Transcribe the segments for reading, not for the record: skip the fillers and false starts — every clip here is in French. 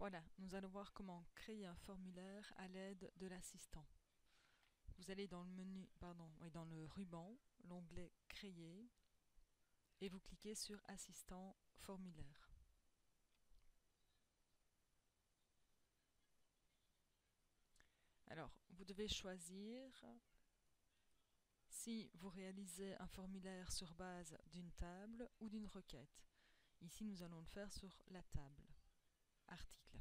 Voilà, nous allons voir comment créer un formulaire à l'aide de l'assistant. Vous allez dans le menu, dans le ruban, l'onglet Créer, et vous cliquez sur Assistant formulaire. Alors, vous devez choisir si vous réalisez un formulaire sur base d'une table ou d'une requête. Ici, nous allons le faire sur la table. Article.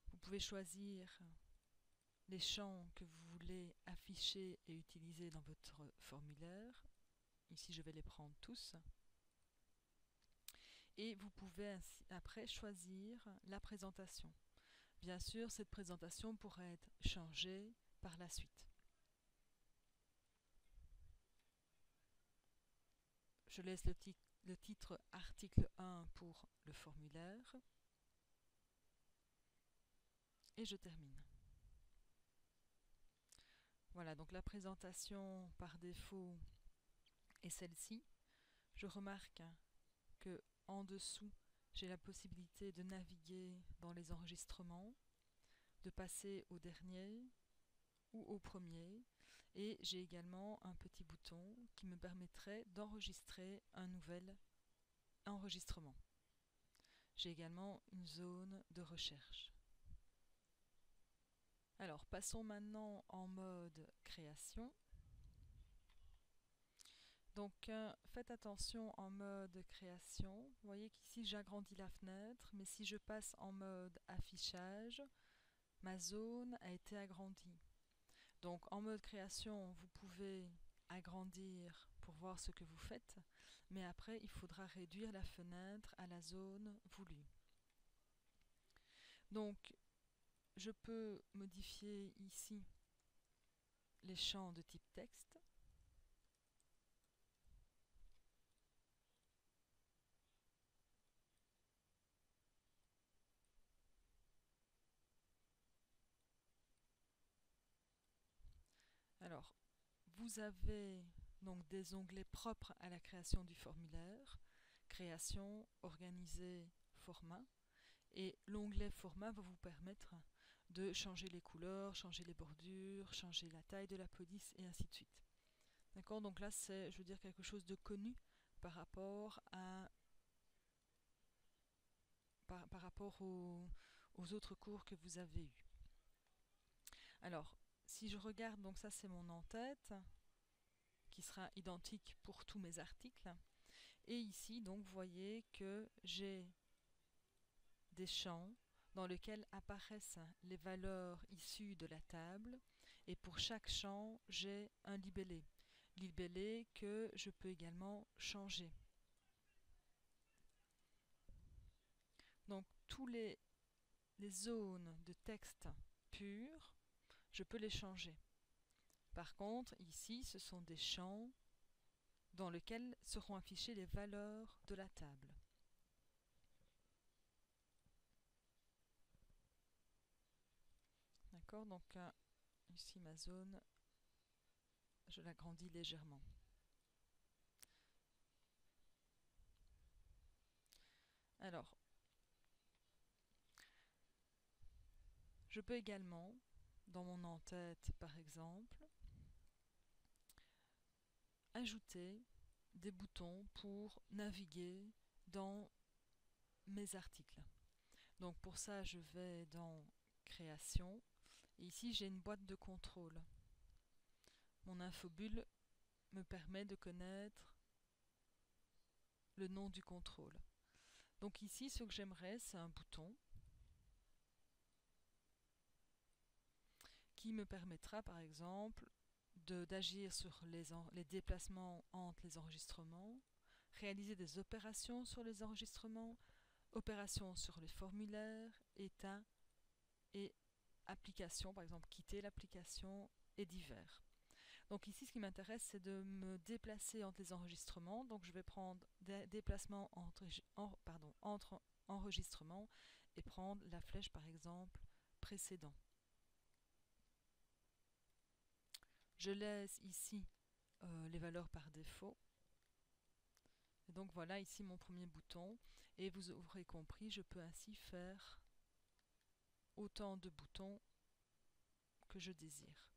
Vous pouvez choisir les champs que vous voulez afficher et utiliser dans votre formulaire. Ici, je vais les prendre tous. Et vous pouvez ainsi, après choisir la présentation. Bien sûr, cette présentation pourra être changée par la suite. Je laisse le titre article 1 pour le formulaire. Et je termine. Voilà, donc la présentation par défaut est celle-ci. Je remarque que en dessous, j'ai la possibilité de naviguer dans les enregistrements, de passer au dernier ou au premier, et j'ai également un petit bouton qui me permettrait d'enregistrer un nouvel enregistrement. J'ai également une zone de recherche. Alors, passons maintenant en mode création. Donc, faites attention en mode création. Vous voyez qu'ici, j'agrandis la fenêtre, mais si je passe en mode affichage, ma zone a été agrandie. Donc, en mode création, vous pouvez agrandir pour voir ce que vous faites, mais après, il faudra réduire la fenêtre à la zone voulue. Donc, je peux modifier ici les champs de type texte. Alors, vous avez donc des onglets propres à la création du formulaire, création, organiser, format. Et l'onglet format va vous permettre de changer les couleurs, changer les bordures, changer la taille de la police et ainsi de suite. D'accord, donc là c'est, je veux dire, quelque chose de connu par rapport aux autres cours que vous avez eus. Alors, si je regarde, donc ça c'est mon en-tête, qui sera identique pour tous mes articles. Et ici, donc, vous voyez que j'ai des champs dans lesquels apparaissent les valeurs issues de la table. Et pour chaque champ, j'ai un libellé. Libellé que je peux également changer. Donc, tous les zones de texte pur, je peux les changer. Par contre, ici, ce sont des champs dans lesquels seront affichées les valeurs de la table. D'accord, donc ici ma zone, je l'agrandis légèrement. Alors, je peux également, dans mon en-tête par exemple, ajouter des boutons pour naviguer dans mes articles. Donc pour ça, je vais dans Création. Et ici, j'ai une boîte de contrôle. Mon infobulle me permet de connaître le nom du contrôle. Donc ici, ce que j'aimerais, c'est un bouton qui me permettra, par exemple, d'agir sur les déplacements entre les enregistrements, réaliser des opérations sur les enregistrements, opérations sur les formulaires, état et application, par exemple quitter l'application et divers. Donc ici, ce qui m'intéresse, c'est de me déplacer entre les enregistrements. Donc je vais prendre des déplacements entre enregistrements et prendre la flèche, par exemple, précédent. Je laisse ici les valeurs par défaut. Et donc voilà ici mon premier bouton. Et vous aurez compris, je peux ainsi faire autant de boutons que je désire.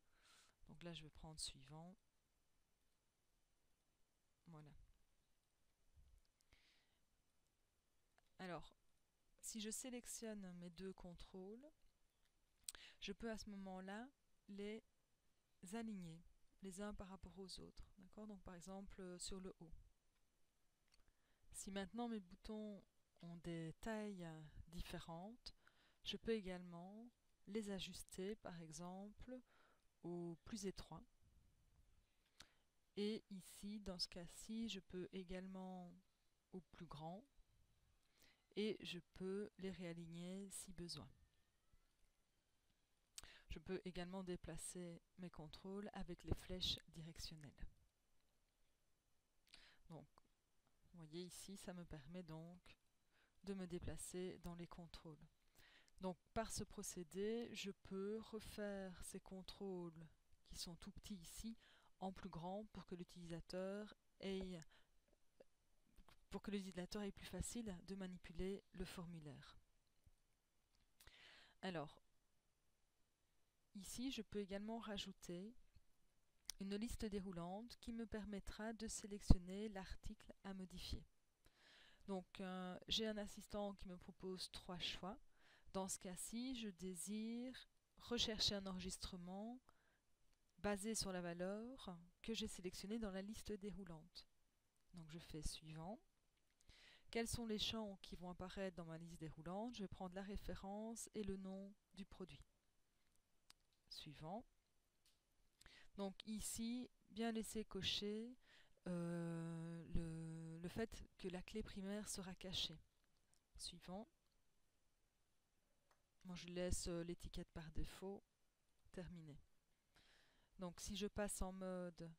Donc là, je vais prendre suivant. Voilà. Alors, si je sélectionne mes deux contrôles, je peux à ce moment-là les aligner les uns par rapport aux autres. D'accord? Donc par exemple sur le haut. Si maintenant mes boutons ont des tailles différentes, je peux également les ajuster par exemple au plus étroit. Et ici, dans ce cas-ci, je peux également au plus grand et je peux les réaligner si besoin. Je peux également déplacer mes contrôles avec les flèches directionnelles. Donc, vous voyez ici, ça me permet donc de me déplacer dans les contrôles. Donc, par ce procédé, je peux refaire ces contrôles qui sont tout petits ici en plus grand pour que l'utilisateur ait plus facile de manipuler le formulaire. Alors, ici, je peux également rajouter une liste déroulante qui me permettra de sélectionner l'article à modifier. Donc, j'ai un assistant qui me propose 3 choix. Dans ce cas-ci, je désire rechercher un enregistrement basé sur la valeur que j'ai sélectionnée dans la liste déroulante. Donc, je fais suivant. Quels sont les champs qui vont apparaître dans ma liste déroulante? Je vais prendre la référence et le nom du produit. Suivant. Donc ici, bien laisser cocher le fait que la clé primaire sera cachée. Suivant. Moi, je laisse l'étiquette par défaut. Terminé. Donc si je passe en mode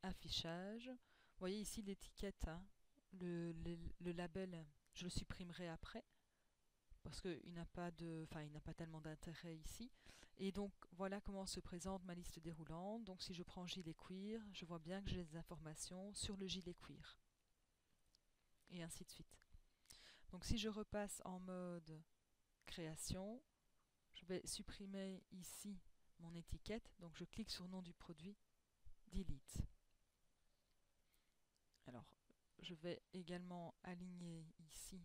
affichage, vous voyez ici l'étiquette, hein, le label, je le supprimerai après parce qu'il n'a pas tellement d'intérêt ici. Et donc voilà comment se présente ma liste déroulante. Donc si je prends gilet cuir, je vois bien que j'ai des informations sur le gilet cuir. Et ainsi de suite. Donc si je repasse en mode création, je vais supprimer ici mon étiquette. Donc je clique sur nom du produit, delete. Alors je vais également aligner ici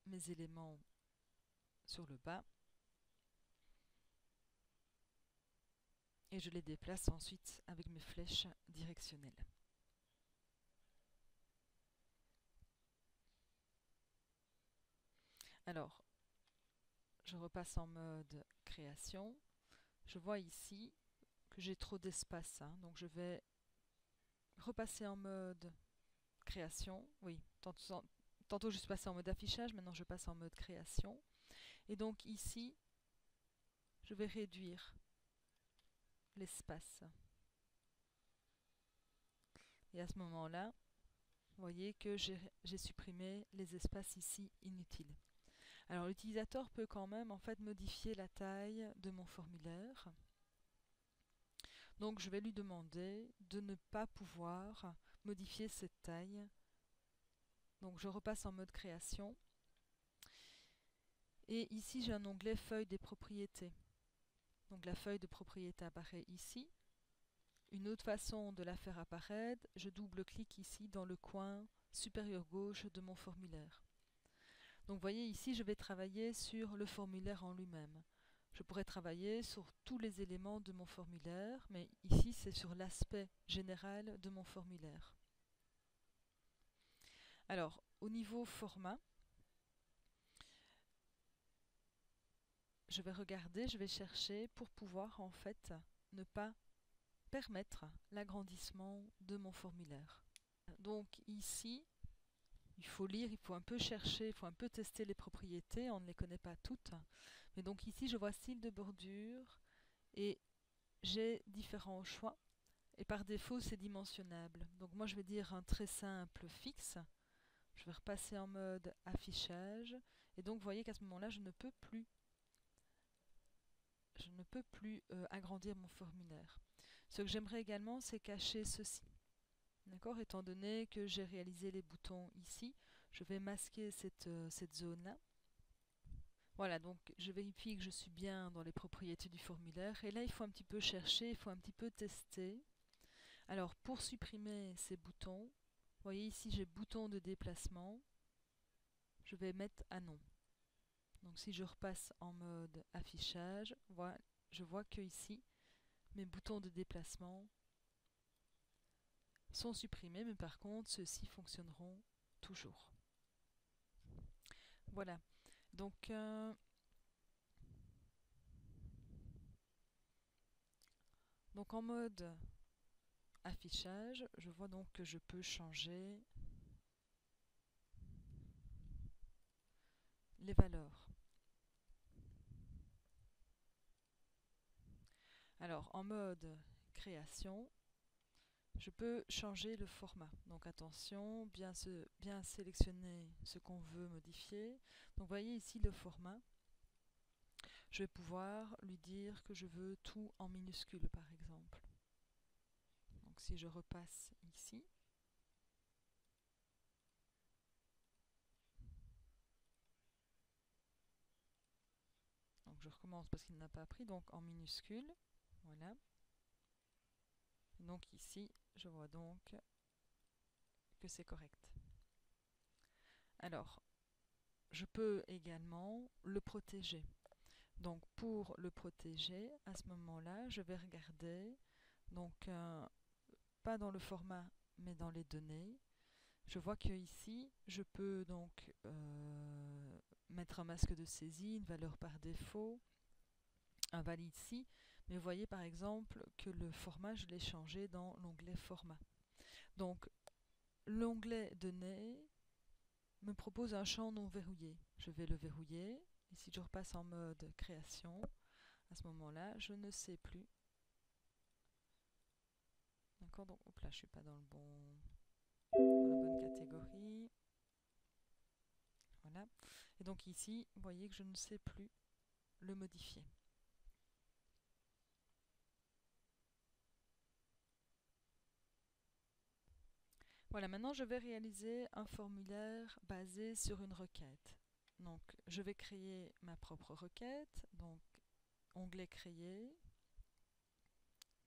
mes éléments sur le bas. Et je les déplace ensuite avec mes flèches directionnelles. Alors, je repasse en mode création. Je vois ici que j'ai trop d'espace, hein, donc je vais repasser en mode création. Oui, tantôt je suis passée en mode affichage, maintenant je passe en mode création. Et donc ici, je vais réduire l'espace. Et à ce moment-là, vous voyez que j'ai supprimé les espaces ici inutiles. Alors l'utilisateur peut quand même en fait modifier la taille de mon formulaire. Donc je vais lui demander de ne pas pouvoir modifier cette taille. Donc je repasse en mode création. Et ici j'ai un onglet feuille des propriétés. Donc la feuille de propriété apparaît ici. Une autre façon de la faire apparaître, je double-clique ici dans le coin supérieur gauche de mon formulaire. Donc vous voyez ici, je vais travailler sur le formulaire en lui-même. Je pourrais travailler sur tous les éléments de mon formulaire, mais ici c'est sur l'aspect général de mon formulaire. Alors, au niveau format, je vais regarder, je vais chercher pour pouvoir en fait ne pas permettre l'agrandissement de mon formulaire. Donc ici, il faut lire, il faut un peu chercher, il faut un peu tester les propriétés, on ne les connaît pas toutes. Mais donc ici, je vois style de bordure et j'ai différents choix. Et par défaut, c'est dimensionnable. Donc moi, je vais dire un très simple fixe. Je vais repasser en mode affichage. Et donc, vous voyez qu'à ce moment-là, je ne peux plus agrandir mon formulaire. Ce que j'aimerais également, c'est cacher ceci. D'accord? Étant donné que j'ai réalisé les boutons ici, je vais masquer cette zone-là. Voilà, donc je vérifie que je suis bien dans les propriétés du formulaire. Et là, il faut un petit peu chercher, il faut un petit peu tester. Alors, pour supprimer ces boutons, vous voyez ici, j'ai bouton de déplacement. Je vais mettre à non. Donc, si je repasse en mode affichage, voilà, je vois que ici, mes boutons de déplacement sont supprimés, mais par contre, ceux-ci fonctionneront toujours. Voilà. Donc en mode affichage, je vois donc que je peux changer les valeurs. Alors en mode création, je peux changer le format. Donc attention, bien sélectionner ce qu'on veut modifier. Donc vous voyez ici le format. Je vais pouvoir lui dire que je veux tout en minuscule par exemple. Donc si je repasse ici, donc je recommence parce qu'il n'a pas pris, donc en minuscule, voilà. Et donc ici, je vois donc que c'est correct. Alors, je peux également le protéger. Donc pour le protéger, à ce moment-là, je vais regarder, donc pas dans le format, mais dans les données. Je vois que ici, je peux donc mettre un masque de saisie, une valeur par défaut, invalide ici. Mais vous voyez par exemple que le format, je l'ai changé dans l'onglet format. Donc l'onglet données me propose un champ non verrouillé. Je vais le verrouiller. Et si je repasse en mode création, à ce moment-là, je ne sais plus. D'accord, donc hop là, je suis pas dans la bonne catégorie. Voilà. Et donc ici, vous voyez que je ne sais plus le modifier. Voilà, maintenant je vais réaliser un formulaire basé sur une requête. Donc je vais créer ma propre requête. Donc onglet créer,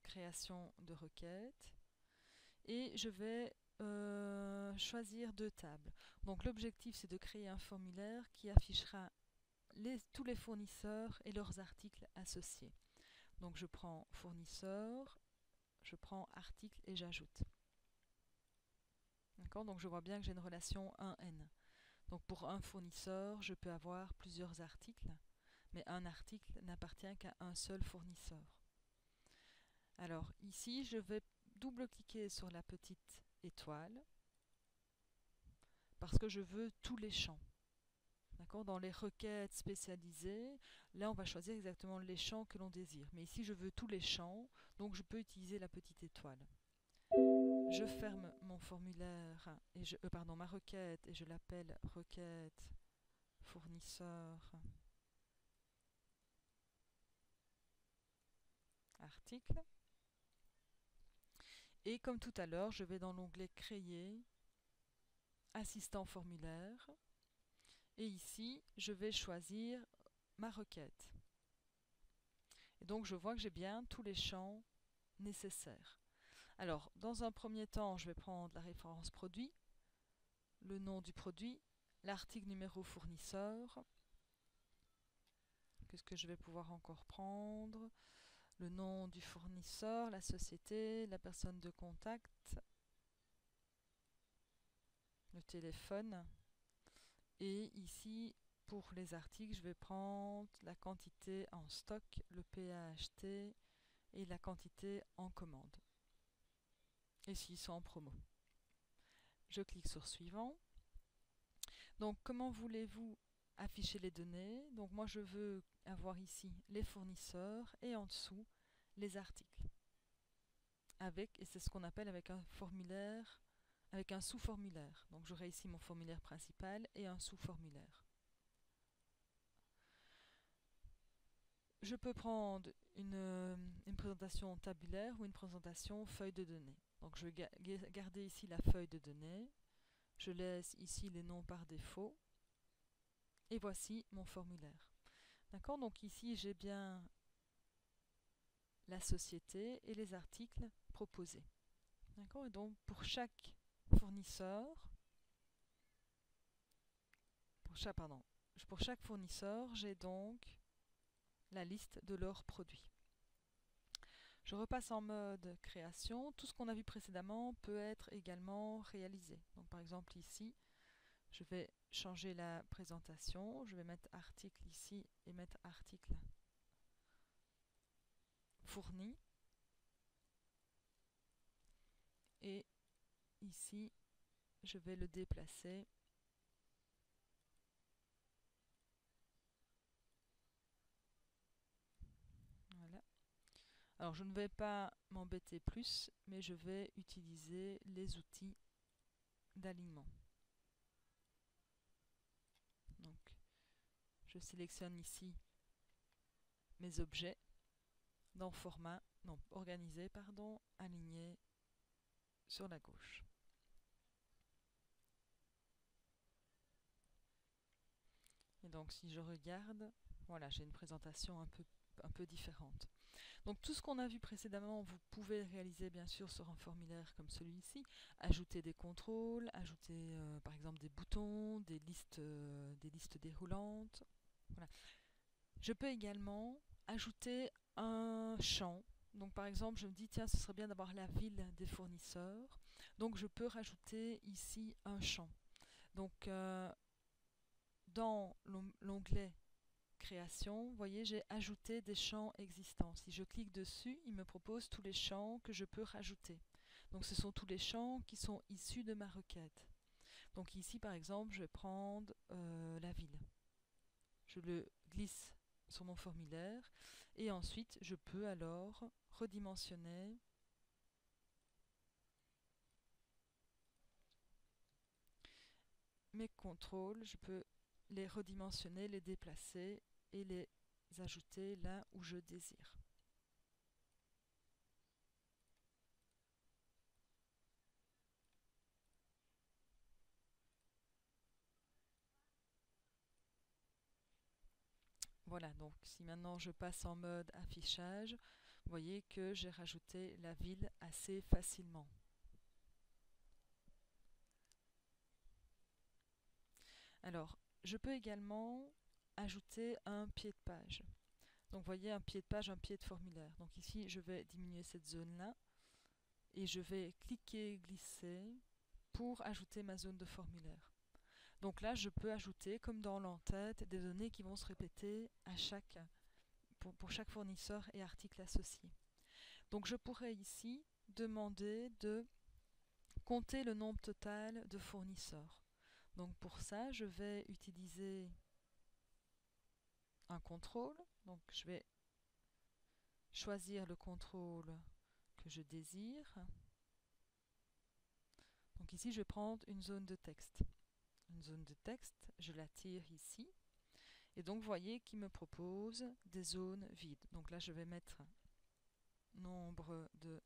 création de requête. Et je vais choisir deux tables. Donc l'objectif c'est de créer un formulaire qui affichera tous les fournisseurs et leurs articles associés. Donc je prends fournisseur, je prends article et j'ajoute. D'accord, donc je vois bien que j'ai une relation 1N. Donc pour un fournisseur, je peux avoir plusieurs articles, mais un article n'appartient qu'à un seul fournisseur. Alors ici, je vais double-cliquer sur la petite étoile parce que je veux tous les champs. D'accord, dans les requêtes spécialisées, là on va choisir exactement les champs que l'on désire. Mais ici je veux tous les champs, donc je peux utiliser la petite étoile. Je ferme mon formulaire, et ma requête, et je l'appelle requête fournisseur article. Et comme tout à l'heure, je vais dans l'onglet créer, assistant formulaire. Et ici, je vais choisir ma requête. Et donc, je vois que j'ai bien tous les champs nécessaires. Alors, dans un premier temps, je vais prendre la référence produit, le nom du produit, l'article numéro fournisseur. Qu'est-ce que je vais pouvoir encore prendre? Le nom du fournisseur, la société, la personne de contact, le téléphone. Et ici, pour les articles, je vais prendre la quantité en stock, le PAHT et la quantité en commande. Et s'ils sont en promo. Je clique sur suivant. Donc, comment voulez-vous afficher les données? Donc, moi, je veux avoir ici les fournisseurs et en dessous les articles. Et c'est ce qu'on appelle avec un formulaire, avec un sous-formulaire. Donc, j'aurai ici mon formulaire principal et un sous-formulaire. Je peux prendre une présentation tabulaire ou une présentation feuille de données. Donc je vais garder ici la feuille de données. Je laisse ici les noms par défaut. Et voici mon formulaire. D'accord? Donc ici, j'ai bien la société et les articles proposés. D'accord? Et donc pour chaque fournisseur, pardon, pour chaque fournisseur, j'ai donc la liste de leurs produits. Je repasse en mode création. Tout ce qu'on a vu précédemment peut être également réalisé. Donc par exemple ici, je vais changer la présentation. Je vais mettre article ici et mettre article fourni. Et ici, je vais le déplacer. Voilà. Alors je ne vais pas m'embêter plus, mais je vais utiliser les outils d'alignement. Donc je sélectionne ici mes objets dans format, non, organisé, pardon, aligné sur la gauche. Et donc si je regarde, voilà, j'ai une présentation un peu différente. Donc tout ce qu'on a vu précédemment, vous pouvez réaliser bien sûr sur un formulaire comme celui-ci, ajouter des contrôles, ajouter par exemple des boutons, des listes déroulantes. Voilà. Je peux également ajouter un champ. Donc par exemple, je me dis, tiens, ce serait bien d'avoir la ville des fournisseurs. Donc je peux rajouter ici un champ. Donc dans l'onglet création, vous voyez, j'ai ajouté des champs existants. Si je clique dessus, il me propose tous les champs que je peux rajouter. Donc ce sont tous les champs qui sont issus de ma requête. Donc ici, par exemple, je vais prendre la ville. Je le glisse sur mon formulaire et ensuite, je peux alors redimensionner mes contrôles. Je peux les redimensionner, les déplacer et les ajouter là où je désire. Voilà, donc si maintenant je passe en mode affichage, vous voyez que j'ai rajouté la ville assez facilement. Alors, je peux également ajouter un pied de page. Donc, vous voyez, un pied de page, un pied de formulaire. Donc ici, je vais diminuer cette zone-là et je vais cliquer, glisser pour ajouter ma zone de formulaire. Donc là, je peux ajouter, comme dans l'entête, des données qui vont se répéter pour chaque fournisseur et article associé. Donc je pourrais ici demander de compter le nombre total de fournisseurs. Donc pour ça, je vais utiliser un contrôle. Donc je vais choisir le contrôle que je désire. Donc ici, je vais prendre une zone de texte. Une zone de texte, je la tire ici. Et donc, vous voyez qu'il me propose des zones vides. Donc là, je vais mettre nombre de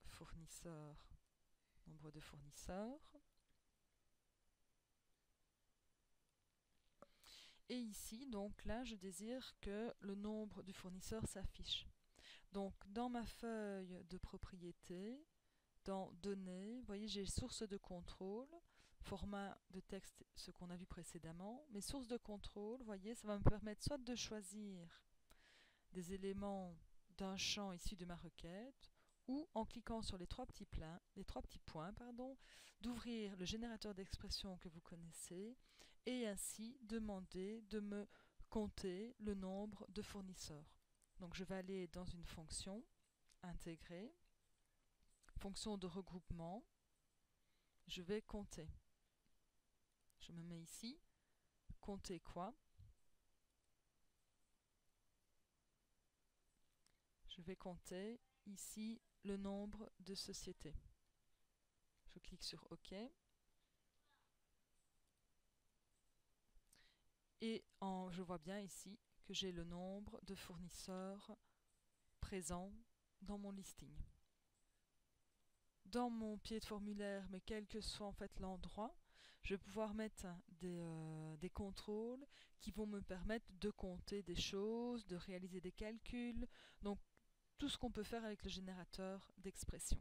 fournisseurs. Nombre de fournisseurs. Et ici, donc là, je désire que le nombre du fournisseur s'affiche. Donc, dans ma feuille de propriété, dans Données, vous voyez, j'ai source de contrôle, format de texte, ce qu'on a vu précédemment. Mes sources de contrôle, vous voyez, ça va me permettre soit de choisir des éléments d'un champ issu de ma requête, ou en cliquant sur les trois petits points, d'ouvrir le générateur d'expression que vous connaissez et ainsi demander de me compter le nombre de fournisseurs. Donc je vais aller dans une fonction intégrée, fonction de regroupement, je vais compter. Je me mets ici, compter quoi? Je vais compter ici le nombre de sociétés. Je clique sur OK. Et je vois bien ici que j'ai le nombre de fournisseurs présents dans mon listing. Dans mon pied de formulaire, mais quel que soit en fait l'endroit, Je vais pouvoir mettre des contrôles qui vont me permettre de compter des choses, de réaliser des calculs, donc tout ce qu'on peut faire avec le générateur d'expression.